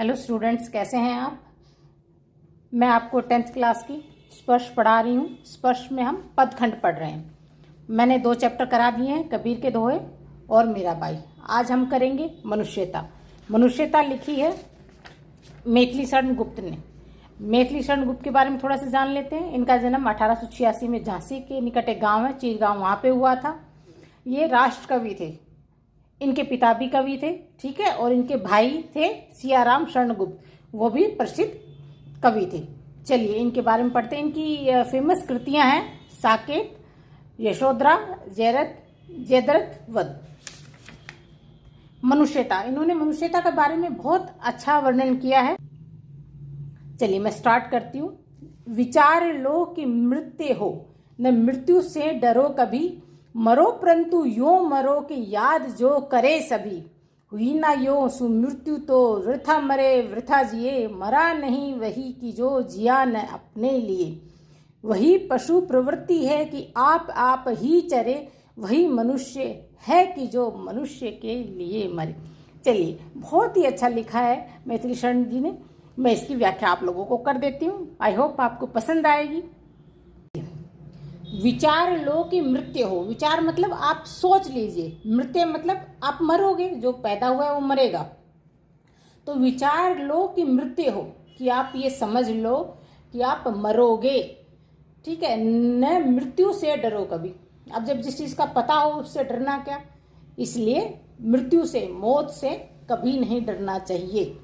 Hello students, कैसे हैं आप। मैं आपको 10th क्लास की स्पर्श पढ़ा रही हूँ। स्पर्श में हम पदखंड पढ़ रहे हैं। मैंने 2 चैप्टर करा दिए हैं, कबीर के दोहे और मीराबाई। आज हम करेंगे मनुष्यता। मनुष्यता लिखी है मैथिली शरण गुप्त ने। मैथिली शरण गुप्त के बारे में थोड़ा सा जान लेते हैं। इनका जन्म 1886 में झांसी के निकट एक गाँव है, चीरगांव, वहाँ पे हुआ था। ये राष्ट्र कवि थे। इनके पिता भी कवि थे, ठीक है, और इनके भाई थे सियाराम शरण गुप्त, वो भी प्रसिद्ध कवि थे। चलिए इनके बारे में पढ़ते हैं। इनकी फेमस कृतियां हैं साकेत, यशोधरा, जयद्रथ वध। मनुष्यता, इन्होंने मनुष्यता के बारे में बहुत अच्छा वर्णन किया है। चलिए मैं स्टार्ट करती हूँ। विचार लो कि मृत्यु हो, न मृत्यु से डरो कभी, मरो परंतु यो मरो कि याद जो करे सभी। हुई ना यो सुमृत्यु तो वृथा मरे वृथा जिए, मरा नहीं वही कि जो जिया न अपने लिए। वही पशु प्रवृत्ति है कि आप ही चरे, वही मनुष्य है कि जो मनुष्य के लिए मरे। चलिए बहुत ही अच्छा लिखा है मैथिली शरण जी ने। मैं इसकी व्याख्या आप लोगों को कर देती हूँ। आई होप आपको पसंद आएगी। विचार लो कि मृत्यु हो। विचार मतलब आप सोच लीजिए, मृत्यु मतलब आप मरोगे, जो पैदा हुआ है वो मरेगा। तो विचार लो कि मृत्यु हो, कि आप ये समझ लो कि आप मरोगे, ठीक है। न मृत्यु से डरो कभी। अब जब जिस चीज का पता हो उससे डरना क्या, इसलिए मृत्यु से, मौत से कभी नहीं डरना चाहिए।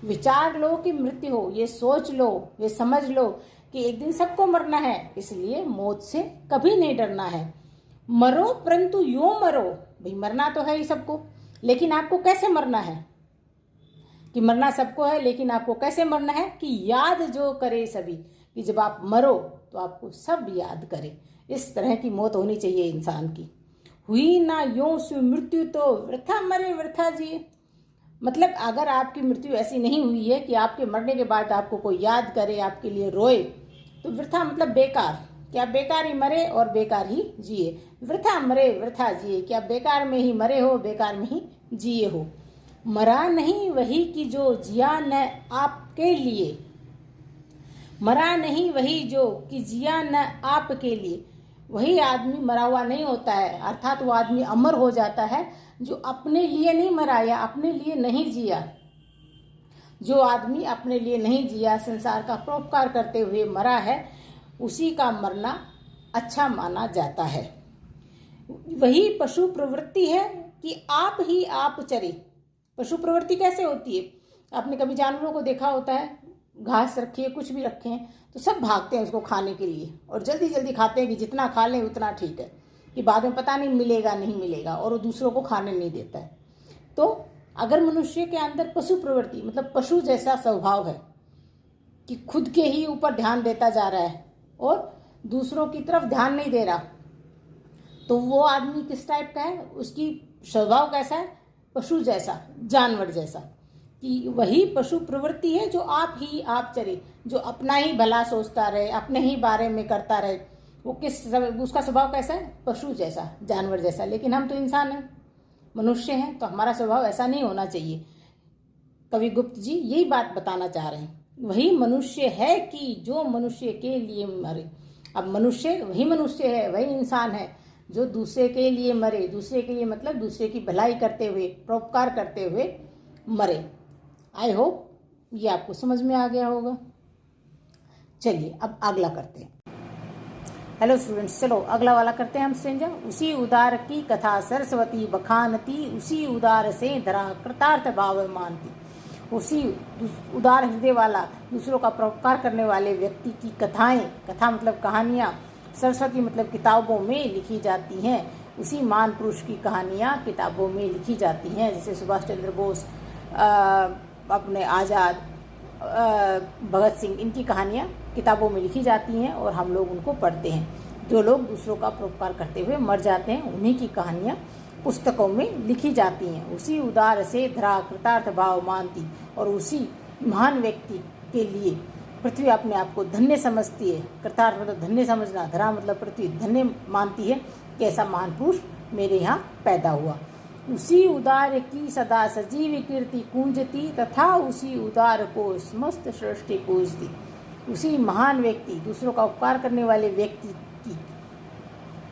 विचार लो कि मृत्यु हो, ये सोच लो, ये समझ लो कि एक दिन सबको मरना है, इसलिए मौत से कभी नहीं डरना है। मरो परंतु यो मरो, भाई मरना तो है ही सबको, लेकिन आपको कैसे मरना है, कि मरना सबको है लेकिन आपको कैसे मरना है, कि याद जो करे सभी, कि जब आप मरो तो आपको सब याद करे। इस तरह की मौत होनी चाहिए इंसान की। हुई ना यो सु मृत्यु तो वृथा मरे वृथा जिए। मतलब अगर आपकी मृत्यु ऐसी नहीं हुई है कि आपके मरने के बाद आपको कोई याद करे, आपके लिए रोए, तो वृथा मतलब बेकार, क्या बेकार ही मरे और बेकार ही जिए। वृथा मरे वृथा जिए, क्या बेकार में ही मरे हो, बेकार में ही जिए हो। मरा नहीं वही कि जो जिया न आपके लिए, मरा नहीं वही जो कि जिया न आपके लिए। वही आदमी मरा हुआ नहीं होता है, अर्थात वो आदमी अमर हो जाता है जो अपने लिए नहीं मरा या अपने लिए नहीं जिया। जो आदमी अपने लिए नहीं जिया, संसार का परोपकार करते हुए मरा है, उसी का मरना अच्छा माना जाता है। वही पशु प्रवृत्ति है कि आप ही आप चरे। पशु प्रवृत्ति कैसे होती है, आपने कभी जानवरों को देखा होता है, घास रखी है, कुछ भी रखे हैं तो सब भागते हैं उसको खाने के लिए, और जल्दी जल्दी खाते हैं कि जितना खा लें उतना ठीक है, कि बाद में पता नहीं मिलेगा नहीं मिलेगा, और वो दूसरों को खाने नहीं देता है। तो अगर मनुष्य के अंदर पशु प्रवृत्ति मतलब पशु जैसा स्वभाव है कि खुद के ही ऊपर ध्यान देता जा रहा है और दूसरों की तरफ ध्यान नहीं दे रहा, तो वो आदमी किस टाइप का है, उसकी स्वभाव कैसा है, पशु जैसा, जानवर जैसा। कि वही पशु प्रवृत्ति है जो आप ही आप चरे, जो अपना ही भला सोचता रहे, अपने ही बारे में करता रहे, वो उसका स्वभाव कैसा है, पशु जैसा, जानवर जैसा। लेकिन हम तो इंसान हैं, मनुष्य हैं, तो हमारा स्वभाव ऐसा नहीं होना चाहिए। कवि गुप्त जी यही बात बताना चाह रहे हैं। वही मनुष्य है कि जो मनुष्य के लिए मरे। अब मनुष्य वही मनुष्य है, वही इंसान है जो दूसरे के लिए मरे। दूसरे के लिए मतलब दूसरे की भलाई करते हुए, परोपकार करते हुए मरे। आई होप ये आपको समझ में आ गया होगा। चलिए अब अगला करते हैं। हेलो स्टूडेंट्स, चलो अगला वाला करते हैं हम स्ट्रेंजर। उसी उदार की कथा सरस्वती बखानती, उसी उदार से धरा कृतार्थ भाव मानती। उसी उदार हृदय वाला, दूसरों का परोपकार करने वाले व्यक्ति की कथाएं, कथा मतलब कहानियाँ, सरस्वती मतलब किताबों में लिखी जाती हैं। उसी महान पुरुष की कहानियाँ किताबों में लिखी जाती हैं, जैसे सुभाष चंद्र बोस, अपने आज़ाद, भगत सिंह, इनकी कहानियाँ किताबों में लिखी जाती हैं और हम लोग उनको पढ़ते हैं। जो लोग दूसरों का परोपकार करते हुए मर जाते हैं, उन्हीं की कहानियाँ पुस्तकों में लिखी जाती हैं। उसी उदार से धरा कृतार्थ भाव मानती, और उसी महान व्यक्ति के लिए पृथ्वी अपने आप को धन्य समझती है। कृतार्थ मतलब धन्य समझना, धरा मतलब पृथ्वी धन्य मानती है कि ऐसा महान पुरुष मेरे यहाँ पैदा हुआ। उसी उदार की सदा सजीव कीर्ति कूंजती, तथा उसी उदार को समस्त सृष्टि पूजती। उसी महान व्यक्ति, दूसरों का उपकार करने वाले व्यक्ति की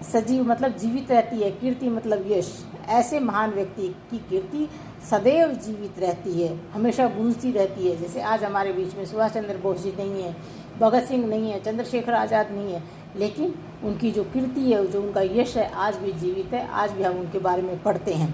सजीव मतलब जीवित रहती है, कीर्ति मतलब यश। ऐसे महान व्यक्ति की कीर्ति सदैव जीवित रहती है, हमेशा गूंजती रहती है। जैसे आज हमारे बीच में सुभाष चंद्र बोस जी नहीं है, भगत सिंह नहीं है, चंद्रशेखर आज़ाद नहीं है, लेकिन उनकी जो कीर्ति है, जो उनका यश है, आज भी जीवित है। आज भी हम उनके बारे में पढ़ते हैं।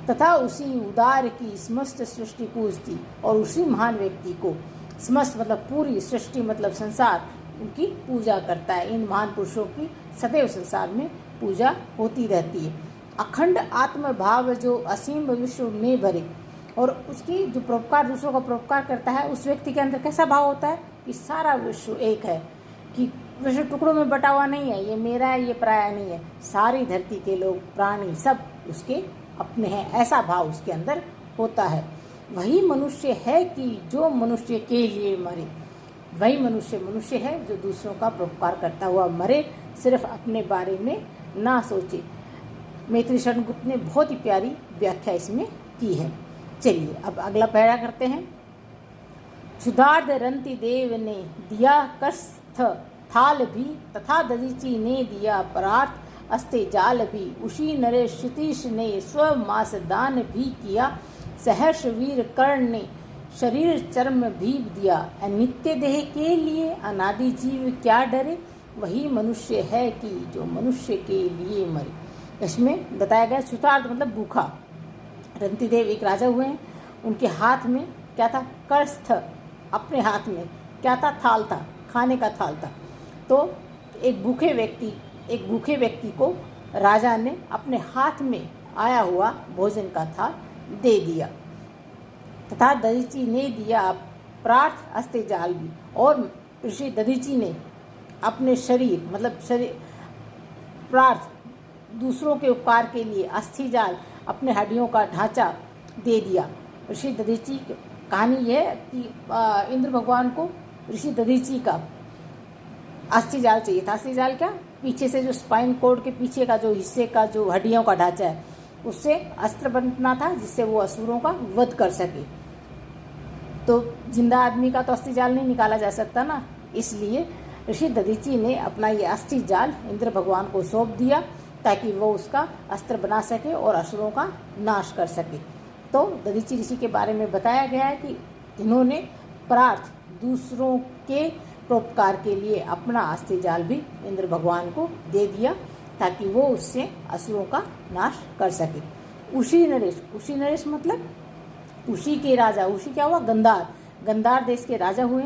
तथा उसी उदार की समस्त सृष्टि पूजती, और उसी महान व्यक्ति को समस्त मतलब पूरी सृष्टि मतलब संसार उनकी पूजा करता है। इन महान पुरुषों की सदैव संसार में पूजा होती रहती है। अखंड आत्म भाव जो असीम विश्व में भरे, और उसकी जो परोपकार, दूसरों का परोपकार करता है, उस व्यक्ति के अंदर कैसा भाव होता है कि सारा विश्व एक है, कि विश्व टुकड़ों में बटा हुआ नहीं है, ये मेरा है, ये पराया नहीं है, सारी धरती के लोग, प्राणी सब उसके अपने हैं, ऐसा भाव उसके अंदर होता है। वही मनुष्य है कि जो मनुष्य के लिए मरे। वही मनुष्य है जो दूसरों का परोपकार करता हुआ मरे, सिर्फ अपने बारे में ना सोचे। मैत्री शरण गुप्त ने बहुत ही प्यारी व्याख्या इसमें की है। चलिए अब अगला पैरा करते हैं। क्षुधार्ध रंति देव ने दिया कस्थ थाल भी, तथा दधीचि ने दिया परार्थ अस्ते जाल भी। उसी नरेश क्षितीश ने स्व मास दान भी किया, सहर्ष वीर कर्ण ने शरीर चर्म भी दिया। नित्य देह के लिए अनादि जीव क्या डरे, वही मनुष्य है कि जो मनुष्य के लिए मरे। इसमें बताया गया क्षुधार्ध मतलब भूखा। रंतिदेव एक राजा हुए हैं, उनके हाथ में क्या था, कस्थ, अपने हाथ में क्या था, थाल था, खाने का थाल था। तो एक भूखे व्यक्ति को राजा ने अपने हाथ में आया हुआ भोजन का थाल दे दिया। तथा दधीचि ने दिया प्रार्थ अस्ते जाल भी, और ऋषि दधीचि ने अपने शरीर मतलब प्रार्थ दूसरों के उपकार के लिए अस्थि जाल, अपने हड्डियों का ढांचा दे दिया। ऋषि दधीचि कहानी यह है कि इंद्र भगवान को ऋषि दधीचि का अस्थि जाल चाहिए था। अस्थि जाल क्या, पीछे से जो स्पाइन कोड के पीछे का जो हिस्से का जो हड्डियों का ढांचा है, उससे अस्त्र बनना था, जिससे वो असुरों का वध कर सके। तो जिंदा आदमी का तो अस्थि जाल नहीं निकाला जा सकता ना, इसलिए ऋषि दधीचि ने अपना ये अस्थि जाल इंद्र भगवान को सौंप दिया, ताकि वो उसका अस्त्र बना सके और असुरों का नाश कर सके। तो दधीचि ऋषि के बारे में बताया गया है कि इन्होंने प्रार्थ दूसरों के परोपकार के लिए अपना अस्थि जाल भी इंद्र भगवान को दे दिया, ताकि वो उससे असुरों का नाश कर सके। उसी नरेश मतलब उसी के राजा, उसी क्या हुआ, गंधार देश के राजा हुए।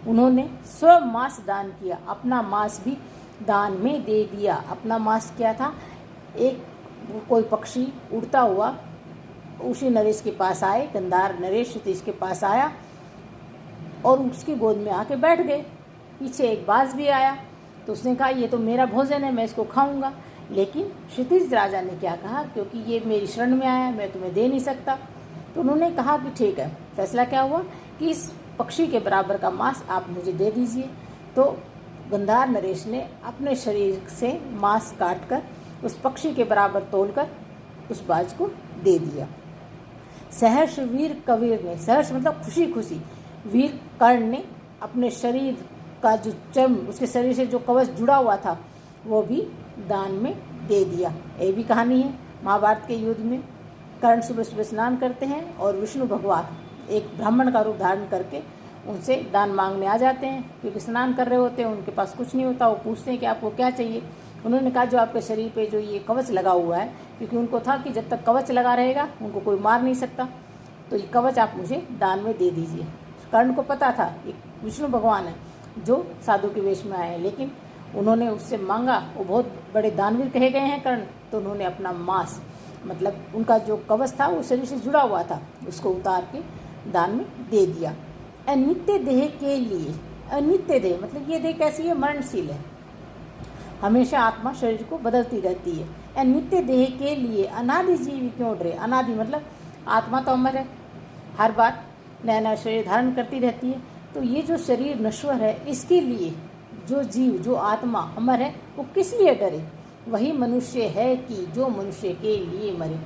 उन्होंने स्व मांस दान किया, अपना मांस भी दान में दे दिया। अपना मांस क्या था, एक कोई पक्षी उड़ता हुआ उसी नरेश के पास आए, गंधार नरेश क्षितिज के पास आया और उसकी गोद में आके बैठ गए। पीछे एक बाज भी आया, तो उसने कहा ये तो मेरा भोजन है, मैं इसको खाऊंगा। लेकिन क्षितिज राजा ने क्या कहा, क्योंकि ये मेरी शरण में आया, मैं तुम्हें दे नहीं सकता। तो उन्होंने कहा कि ठीक है। फैसला क्या हुआ कि इस पक्षी के बराबर का मांस आप मुझे दे दीजिए। तो गंधार नरेश ने अपने शरीर से मांस काटकर उस पक्षी के बराबर तोलकर उस बाज को दे दिया। सहर्ष वीर कबीर ने, सहर्ष मतलब खुशी खुशी, वीर कर्ण ने अपने शरीर का जो चर्म, उसके शरीर से जो कवच जुड़ा हुआ था, वो भी दान में दे दिया। ये भी कहानी है महाभारत के युद्ध में। कर्ण सुबह सुबह स्नान करते हैं और विष्णु भगवान एक ब्राह्मण का रूप धारण करके उनसे दान मांगने आ जाते हैं, क्योंकि स्नान कर रहे होते हैं, उनके पास कुछ नहीं होता। वो पूछते हैं कि आपको क्या चाहिए। उन्होंने कहा जो आपके शरीर पे जो ये कवच लगा हुआ है, क्योंकि उनको था कि जब तक कवच लगा रहेगा उनको कोई मार नहीं सकता, तो ये कवच आप मुझे दान में दे दीजिए। कर्ण को पता था ये विष्णु भगवान है जो साधु के वेश में आए हैं, लेकिन उन्होंने उससे मांगा। वो बहुत बड़े दानवीर कहे गए हैं कर्ण, तो उन्होंने अपना मांस मतलब उनका जो कवच था वो शरीर से जुड़ा हुआ था, उसको उतार के दान में दे दिया। अनित्य देह के लिए, अनित्य देह मतलब ये देह कैसी है, मरणशील है, हमेशा आत्मा शरीर को बदलती रहती है। अनित्य देह के लिए अनादि जीव क्यों डरे। अनादि मतलब आत्मा तो अमर है, हर बार नया नया शरीर धारण करती रहती है। तो ये जो शरीर नश्वर है, इसके लिए जो जीव, जो आत्मा अमर है, वो किस लिए डरे। वही मनुष्य है कि जो मनुष्य के लिए मरे।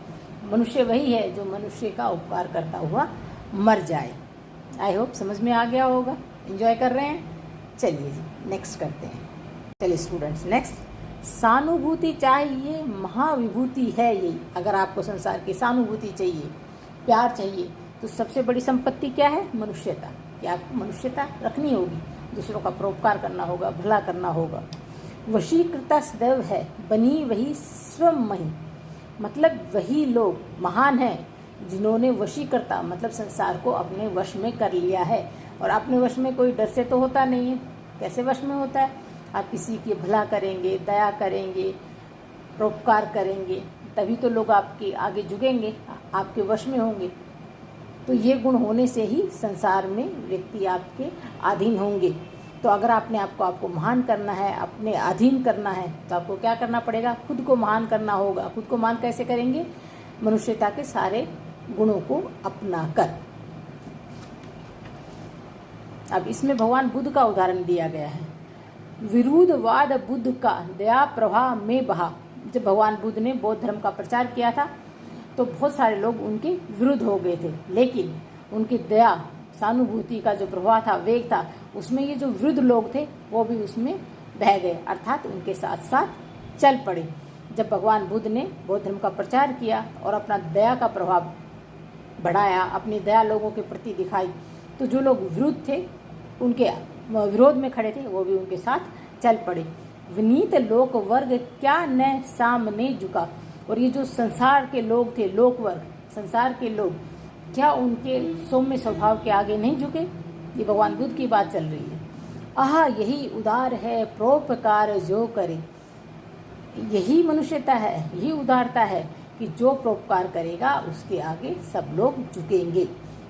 मनुष्य वही है जो मनुष्य का उपकार करता हुआ मर जाए। आई होप समझ में आ गया होगा। एंजॉय कर रहे हैं? चलिए जी नेक्स्ट करते हैं। चलिए स्टूडेंट्स नेक्स्ट, सहानुभूति चाहिए महाविभूति है यही। अगर आपको संसार की सहानुभूति चाहिए, प्यार चाहिए, तो सबसे बड़ी संपत्ति क्या है? मनुष्यता। कि आपको मनुष्यता रखनी होगी, दूसरों का परोपकार करना होगा, भला करना होगा। वशीकृता सदैव है बनी वही स्वमहि, मतलब वही लोग महान हैं जिन्होंने वशीकर्ता मतलब संसार को अपने वश में कर लिया है। और अपने वश में कोई डर से तो होता नहीं है। कैसे वश में होता है? आप किसी की भला करेंगे, दया करेंगे, परोपकार करेंगे, तभी तो लोग आपके आगे झुकेंगे, आपके वश में होंगे। तो ये गुण होने से ही संसार में व्यक्ति आपके अधीन होंगे। तो अगर आपको महान करना है, अपने अधीन करना है, तो आपको क्या करना पड़ेगा? खुद को महान करना होगा। खुद को महान कैसे करेंगे? मनुष्यता के सारे गुणों को अपना कर। अब इसमें भगवान बुद्ध का उदाहरण दिया गया है। विरुद्धवाद बुद्ध का दया प्रवाह में बहा। जब भगवान बुद्ध ने बौद्ध धर्म का प्रचार किया था तो बहुत सारे लोग उनके विरुद्ध हो गए थे, लेकिन उनकी दया सहानुभूति का जो प्रवाह था, वेग था, उसमें ये जो विरुद्ध लोग थे वो भी उसमें बह गए, अर्थात उनके साथ साथ चल पड़े। जब भगवान बुद्ध ने बौद्ध धर्म का प्रचार किया और अपना दया का प्रभाव बढ़ाया, अपनी दया लोगों के प्रति दिखाई, तो जो लोग विरुद्ध थे, उनके विरोध में खड़े थे, वो भी उनके साथ चल पड़े। विनीत लोक वर्ग क्या न सामने झुका। और ये जो संसार के लोग थे, लोक वर्ग, संसार के लोग, क्या उनके सौम्य स्वभाव के आगे नहीं झुके? ये भगवान बुद्ध की बात चल रही है। आह यही उदार है परोपकार जो करे। यही मनुष्यता है, यही उदारता है कि जो परोपकार करेगा उसके आगे सब लोग झुकेंगे।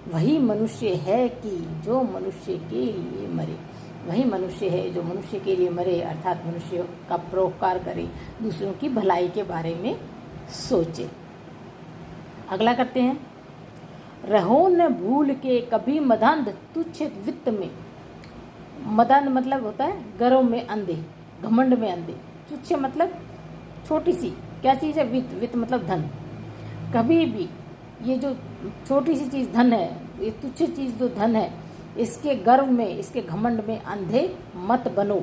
वही मनुष्य है कि जो मनुष्य के लिए मरे। वही मनुष्य है जो मनुष्य के लिए मरे, अर्थात मनुष्य का परोपकार करे, दूसरों की भलाई के बारे में सोचे। अगला करते हैं। रहो न भूल के कभी मदंध तुच्छ वित्त में। मदंध मतलब होता है गर्व में अंधे, घमंड में अंधे। तुच्छ मतलब छोटी सी क्या चीज़ है? वित्त। वित्त मतलब धन। कभी भी ये जो छोटी सी चीज़ धन है, ये तुच्छ चीज़ जो धन है, इसके गर्व में, इसके घमंड में अंधे मत बनो।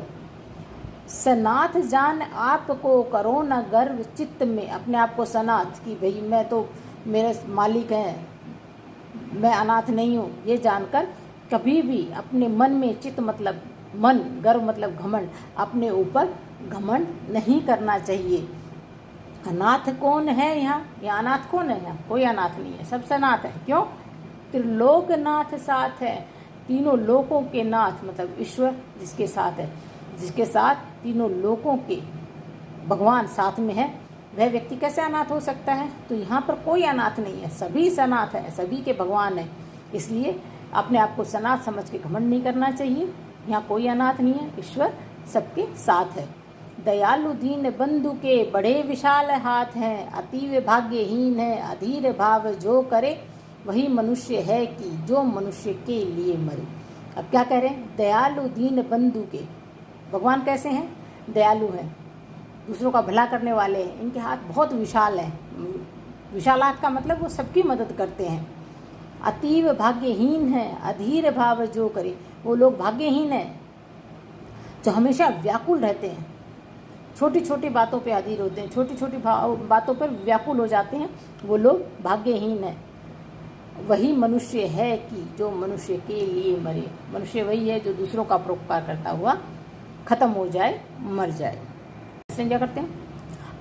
सनाथ जान आपको करो न गर्व चित्त में। अपने आप को सनाथ कि भाई मैं तो, मेरे मालिक हैं, मैं अनाथ नहीं हूँ, ये जानकर कभी भी अपने मन में, चित्त मतलब मन, गर्व मतलब घमंड, अपने ऊपर घमंड नहीं करना चाहिए। अनाथ कौन है यहाँ? या अनाथ कौन है यहाँ? कोई अनाथ नहीं है, सब सनाथ है। क्यों? त्रिलोकनाथ साथ है। तीनों लोकों के नाथ मतलब ईश्वर जिसके साथ है, जिसके साथ तीनों लोकों के भगवान साथ में है, वह व्यक्ति कैसे अनाथ हो सकता है? तो यहाँ पर कोई अनाथ नहीं है, सभी सनाथ है, सभी के भगवान है। इसलिए अपने आप को सनाथ समझ के घमंड नहीं करना चाहिए। यहाँ कोई अनाथ नहीं है, ईश्वर सबके साथ है। दयालु दीन बंधु के बड़े विशाल हाथ हैं, अतीव भाग्यहीन है अधीर भाव जो करे। वही मनुष्य है कि जो मनुष्य के लिए मरे। अब क्या कह रहे हैं? दयालु दीन बंधु के। भगवान कैसे हैं? दयालु हैं, दूसरों का भला करने वाले हैं, इनके हाथ बहुत विशाल हैं। विशाल हाथ का मतलब वो सबकी मदद करते हैं। अतीव भाग्यहीन है अधीर भाव जो करे। वो लोग भाग्यहीन हैं जो हमेशा व्याकुल रहते हैं, छोटी छोटी बातों पे अधीर होते हैं, छोटी छोटी बातों पर व्याकुल हो जाते हैं, वो लोग भाग्यहीन हैं। वही मनुष्य है कि जो मनुष्य के लिए मरे। मनुष्य वही है जो दूसरों का परोपकार करता हुआ खत्म हो जाए, मर जाए। इसलिए क्या करते हैं?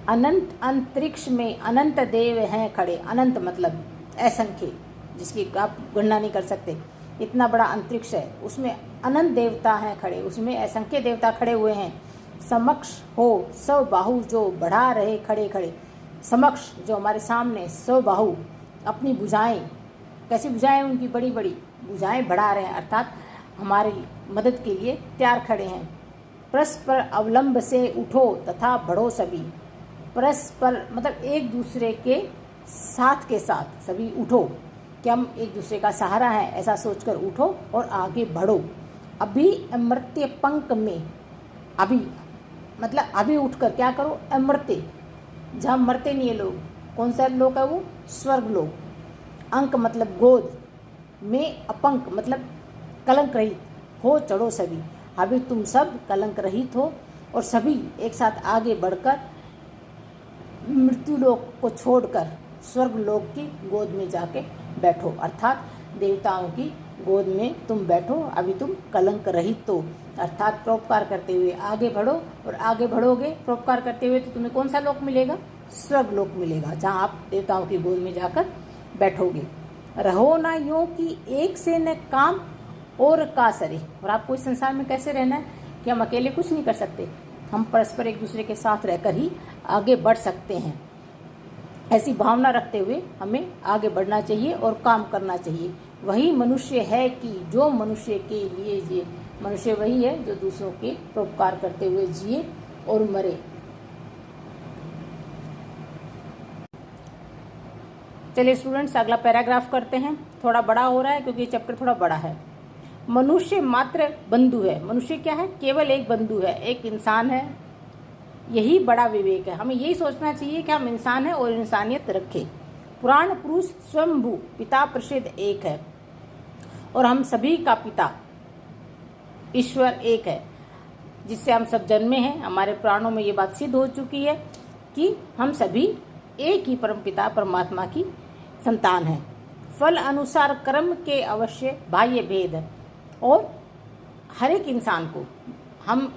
अनंत अंतरिक्ष में अनंत देव हैं खड़े। अनंत मतलब असंख्य, जिसकी आप गणना नहीं कर सकते। इतना बड़ा अंतरिक्ष है, उसमें अनंत देवता हैं खड़े, उसमें असंख्य देवता खड़े हुए हैं। समक्ष हो सौ बाहु जो बढ़ा रहे खड़े खड़े। समक्ष जो हमारे सामने, सौ बाहु अपनी भुजाएं, कैसी भुजाएं? उनकी बड़ी बड़ी भुजाएं बढ़ा रहे हैं, अर्थात हमारी मदद के लिए तैयार खड़े हैं। परस्पर अवलंब से उठो तथा बढ़ो सभी। परस्पर मतलब एक दूसरे के साथ के साथ सभी उठो, कि हम एक दूसरे का सहारा है ऐसा सोचकर उठो और आगे बढ़ो। अभी अमृत्य पंख में, अभी मतलब अभी उठकर क्या करो? अमृत्य, जहाँ मरते नहीं है लोग। कौन सा लोक है वो? स्वर्गलोक, अंक मतलब गोद में, अपंक मतलब कलंक रहित, हो चढ़ो सभी। अभी तुम सब कलंक रहित हो और सभी एक साथ आगे बढ़कर मृत्युलोक को छोड़कर स्वर्गलोक की गोद में जाके बैठो, अर्थात देवताओं की गोद में तुम बैठो। अभी तुम कलंक रहित हो, अर्थात परोपकार करते हुए आगे बढ़ो, और आगे बढ़ोगे परोपकार करते हुए तो तुम्हें कौन सा लोक मिलेगा? स्वर्गलोक मिलेगा, जहाँ आप देवताओं की गोद में जाकर बैठोगे। रहो ना यूं कि एक से न काम और का सरे। और आपको इस संसार में कैसे रहना है कि हम अकेले कुछ नहीं कर सकते, हम परस्पर एक दूसरे के साथ रहकर ही आगे बढ़ सकते हैं। ऐसी भावना रखते हुए हमें आगे बढ़ना चाहिए और काम करना चाहिए। वही मनुष्य है कि जो मनुष्य के लिए जिए। मनुष्य वही है जो दूसरों के परोपकार करते हुए जिए और मरे। चलिए स्टूडेंट्स, अगला पैराग्राफ करते हैं। थोड़ा बड़ा हो रहा है क्योंकि ये चैप्टर थोड़ा बड़ा है। मनुष्य मात्र बंधु है। मनुष्य क्या है? केवल एक बंधु है, एक इंसान है। यही बड़ा विवेक है। हमें यही सोचना चाहिए कि हम इंसान हैं और इंसानियत रखें। पुराण पुरुष स्वयंभू पिता प्रसिद्ध एक है और हम सभी का पिता ईश्वर एक है, जिससे हम सब जन्मे हैं। हमारे पुराणों में ये बात सिद्ध हो चुकी है कि हम सभी एक ही परम पिता परमात्मा की संतान हैं। फल अनुसार कर्म के अवश्य बाह्य भेद है, और हर एक इंसान को, हम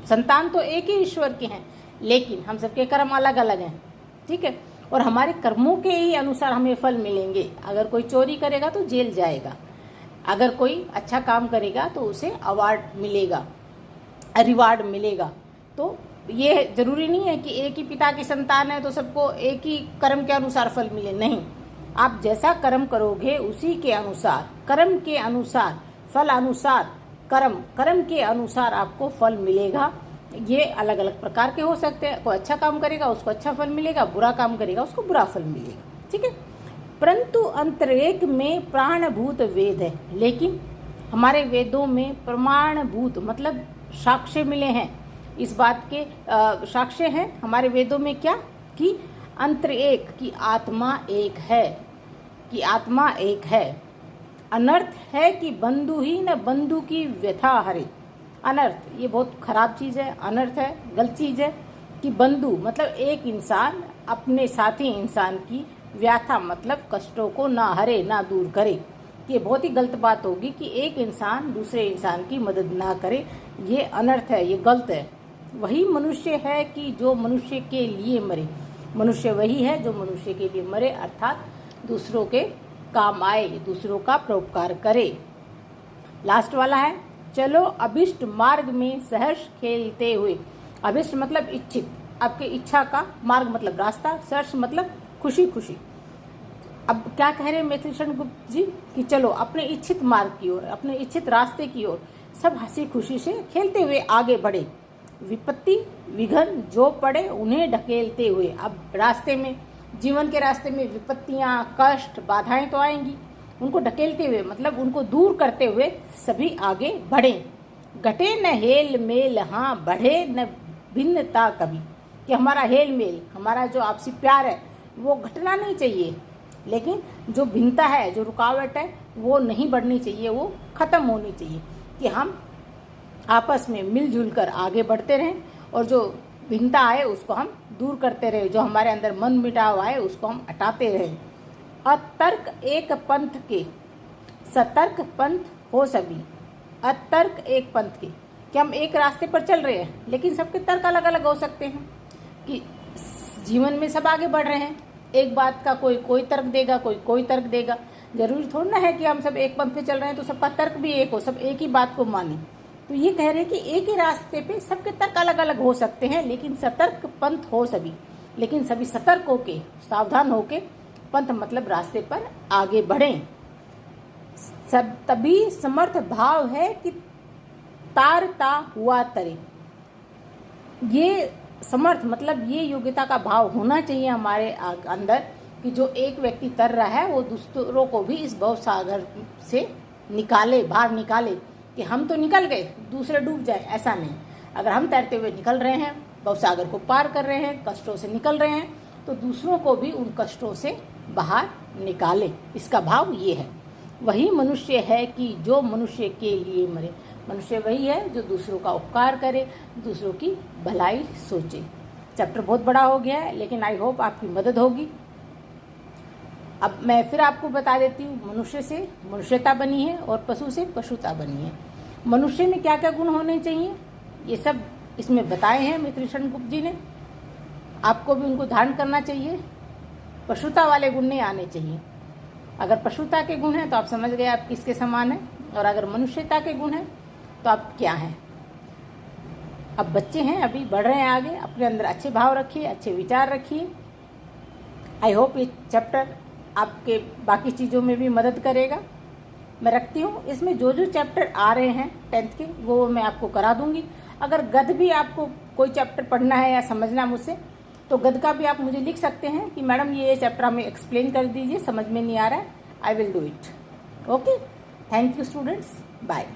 संतान तो एक ही ईश्वर के हैं, लेकिन हम सबके कर्म अलग अलग हैं, ठीक है। और हमारे कर्मों के ही अनुसार हमें फल मिलेंगे। अगर कोई चोरी करेगा तो जेल जाएगा, अगर कोई अच्छा काम करेगा तो उसे अवार्ड मिलेगा, रिवार्ड मिलेगा। तो ये जरूरी नहीं है कि एक ही पिता की संतान है तो सबको एक ही कर्म के अनुसार फल मिले, नहीं। आप जैसा कर्म करोगे उसी के अनुसार, कर्म के अनुसार फल, अनुसार कर्म, कर्म के अनुसार आपको फल मिलेगा। ये अलग अलग प्रकार के हो सकते हैं। कोई अच्छा काम करेगा उसको अच्छा फल मिलेगा, बुरा काम करेगा उसको बुरा फल मिलेगा, ठीक है। परंतु अंतरेक में प्राणभूत वेद है, लेकिन हमारे वेदों में प्रमाणभूत मतलब साक्ष्य मिले हैं। इस बात के साक्ष्य हैं हमारे वेदों में क्या? कि अंतरेक की आत्मा एक है, कि आत्मा एक है। अनर्थ है कि बंधु ही न बंधु की व्यथा हरे। अनर्थ ये बहुत खराब चीज़ है, अनर्थ है, गलत चीज़ है कि बंधु मतलब एक इंसान अपने साथी इंसान की व्यथा मतलब कष्टों को ना हरे, ना दूर करे। ये बहुत ही गलत बात होगी कि एक इंसान दूसरे इंसान की मदद ना करे, ये अनर्थ है, ये गलत है। वही मनुष्य है कि जो मनुष्य के लिए मरे। मनुष्य वही है जो मनुष्य के लिए मरे, अर्थात दूसरों के काम आए, दूसरों का परोपकार करे। लास्ट वाला है, चलो अभिष्ट मार्ग में सहर्ष खेलते हुए। अभिष्ट मतलब इच्छित, आपके इच्छा का, मार्ग मतलब रास्ता, सहर्ष मतलब खुशी खुशी। अब क्या कह रहे हैं मैथिलीशरण गुप्त जी कि चलो अपने इच्छित मार्ग की ओर, अपने इच्छित रास्ते की ओर सब हंसी खुशी से खेलते हुए आगे बढ़े। विपत्ति विघ्न जो पड़े उन्हें ढकेलते हुए। अब रास्ते में, जीवन के रास्ते में विपत्तियां, कष्ट, बाधाएं तो आएंगी, उनको ढकेलते हुए मतलब उनको दूर करते हुए सभी आगे बढ़े। घटे न हेल मेल, हाँ बढ़े न भिन्नता कभी। कि हमारा हेल मेल, हमारा जो आपसी प्यार है वो घटना नहीं चाहिए, लेकिन जो भिन्नता है, जो रुकावट है वो नहीं बढ़नी चाहिए, वो खत्म होनी चाहिए। कि हम आपस में मिलजुल कर आगे बढ़ते रहें और जो भिन्नता आए उसको हम दूर करते रहे, जो हमारे अंदर मन मिटाव आए उसको हम हटाते रहें। अतर्क एक पंथ के सतर्क पंथ हो सभी। अतर्क एक पंथ के, कि हम एक रास्ते पर चल रहे हैं लेकिन सबके तर्क अलग अलग हो सकते हैं। कि जीवन में सब आगे बढ़ रहे हैं, एक बात का कोई तर्क देगा, कोई तर्क देगा। जरूरी थोड़ा ना है कि हम सब एक पंथ पे चल रहे हैं तो सबका तर्क भी एक हो, सब एक ही बात को माने। तो ये कह रहे हैं कि एक ही रास्ते पे सबके तर्क अलग अलग हो सकते हैं, लेकिन सतर्क पंथ हो सभी। लेकिन सभी सतर्क होके, सावधान होके, पंथ मतलब रास्ते पर आगे बढ़ें। सब तभी समर्थ भाव है कि तारता हुआ तरे। ये समर्थ मतलब ये योग्यता का भाव होना चाहिए हमारे अंदर कि जो एक व्यक्ति तर रहा है वो दूसरों को भी इस भव सागर से निकाले, बाहर निकाले। कि हम तो निकल गए, दूसरे डूब जाए, ऐसा नहीं। अगर हम तैरते हुए निकल रहे हैं, भव सागर को पार कर रहे हैं, कष्टों से निकल रहे हैं, तो दूसरों को भी उन कष्टों से बाहर निकालें। इसका भाव ये है। वही मनुष्य है कि जो मनुष्य के लिए मरे। मनुष्य वही है जो दूसरों का उपकार करे, दूसरों की भलाई सोचे। चैप्टर बहुत बड़ा हो गया है, लेकिन आई होप आपकी मदद होगी। अब मैं फिर आपको बता देती हूँ, मनुष्य से मनुष्यता बनी है और पशु से पशुता बनी है। मनुष्य में क्या क्या गुण होने चाहिए, ये सब इसमें बताए हैं मित्र शरणगुप्त जी ने। आपको भी उनको धारण करना चाहिए। पशुता वाले गुण नहीं आने चाहिए। अगर पशुता के गुण हैं तो आप समझ गए आप किसके समान हैं, और अगर मनुष्यता के गुण हैं तो आप क्या हैं। अब बच्चे हैं, अभी बढ़ रहे हैं आगे, अपने अंदर अच्छे भाव रखिए, अच्छे विचार रखिए। आई होप ये चैप्टर आपके बाकी चीज़ों में भी मदद करेगा। मैं रखती हूँ। इसमें जो जो चैप्टर आ रहे हैं 10th के वो मैं आपको करा दूंगी। अगर गद्य भी आपको कोई चैप्टर पढ़ना है या समझना मुझसे, तो गद्य का भी आप मुझे लिख सकते हैं कि मैडम ये चैप्टर हमें एक्सप्लेन कर दीजिए, समझ में नहीं आ रहा है। I will do it. Okay, thank you students, bye.